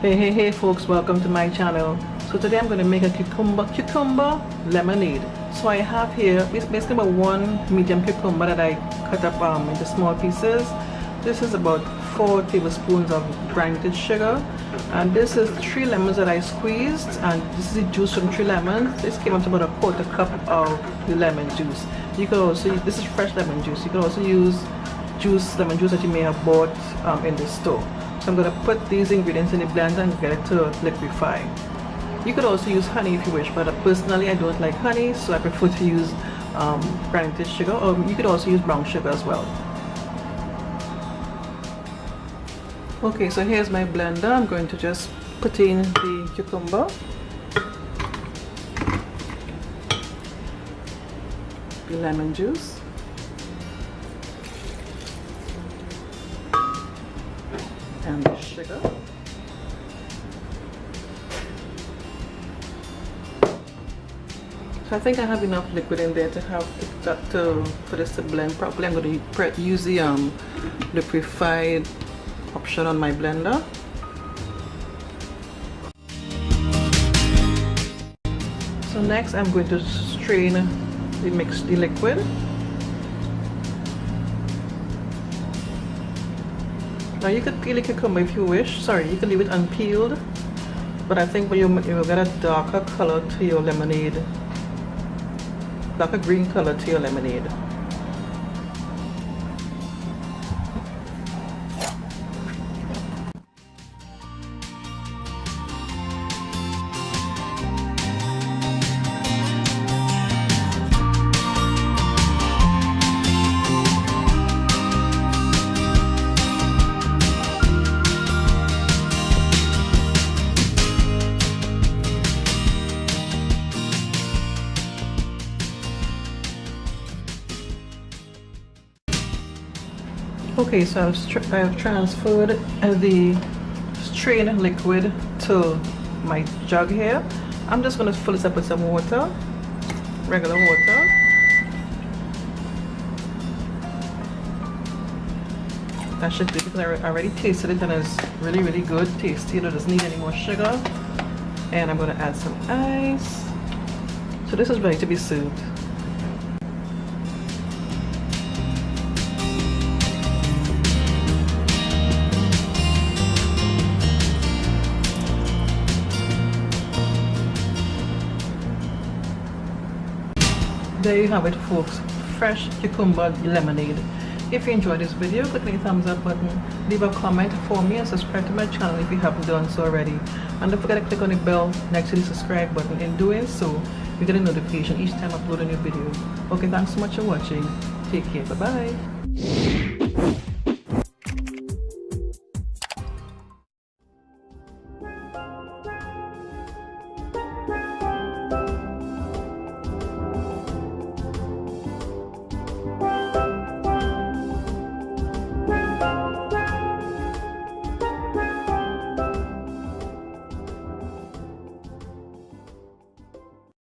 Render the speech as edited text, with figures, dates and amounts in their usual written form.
Hey folks, welcome to my channel. So today I'm going to make a cucumber lemonade. So I have here basically about one medium cucumber that I cut up into small pieces. This is about 4 tablespoons of grinded sugar, and this is 3 lemons that I squeezed, and this is the juice from 3 lemons. This came up to about a 1/4 cup of the lemon juice. You could also use, this is fresh lemon juice. You could also use lemon juice that you may have bought in the store. So I'm going to put these ingredients in the blender and get it to liquefy. You could also use honey if you wish, but personally I don't like honey, so I prefer to use grinded sugar, or you could also use brown sugar as well. Okay, so here's my blender. I'm going to just put in the cucumber, the lemon juice, and the sugar. So I think I have enough liquid in there to have for this to blend properly. I'm going to use the liquefied option on my blender. So next I'm going to strain the liquid. Now you could peel the cucumber if you wish. Sorry, you can leave it unpeeled, but I think you will get a darker color to your lemonade, darker green color to your lemonade. Okay, so I've transferred the strained liquid to my jug here. I'm just going to fill this up with some water, regular water. That should do, because I already tasted it and it's really good, tasty. It doesn't need any more sugar. And I'm going to add some ice. So this is ready to be served. There you have it folks, fresh cucumber lemonade. If you enjoyed this video, click the thumbs up button, leave a comment for me, and subscribe to my channel if you haven't done so already. And don't forget to click on the bell next to the subscribe button. In doing so, you get a notification each time I upload a new video. Okay, thanks so much for watching. Take care, bye bye.